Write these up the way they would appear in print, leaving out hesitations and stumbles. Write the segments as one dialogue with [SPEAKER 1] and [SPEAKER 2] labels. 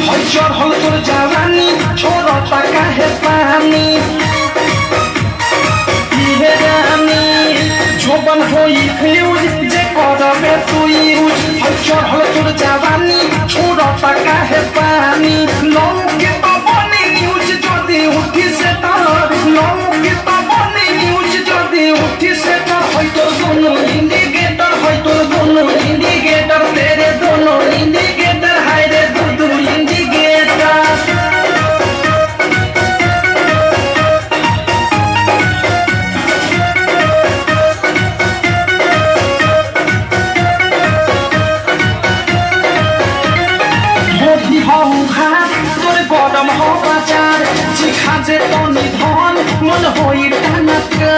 [SPEAKER 1] हई चढ़ल तोर जवानी छोड़ता काहे पानी इहे रानी जोबन होई फ्यूज जे करबे तू यूज हई चढ़ल तोर जवानी छोड़ता काहे पानी लौके तो बनी न्यूज जदी उठी से तार लौके तो बनी न्यूज जदी उठी से तार हई तो दोनों इंडिकेटर हई तो दोनों इंडिकेटर तेरे दोनों इंडिकेटर हाय रे दू इंडिकेटर तोरे गरम हो बाजार जिखा जे तनी धन मन होई टानका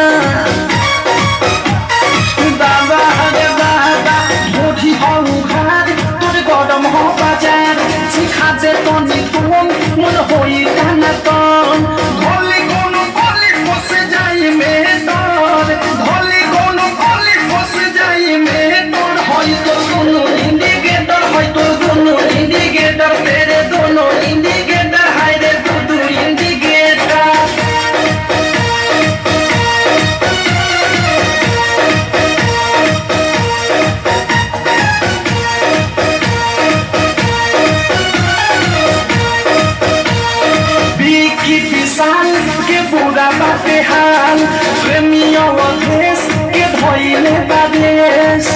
[SPEAKER 1] दादा रे दादा मोठी हो घाट तोरे गरम हो बाजार जिखा जे तनी धन मन होई टानका धोली कोनो गली फस जाई में तोर धोली कोनो गली फस जाई में तोर होई तो दोनों इंडिकेटर होई तो दोनों इंडिकेटर तेरे दोनों इंडिकेटर हाय रे दू इंडिकेटर बिकी विशाल के बुरा बाटे हाल प्रेमियों देश के धोइले बादेश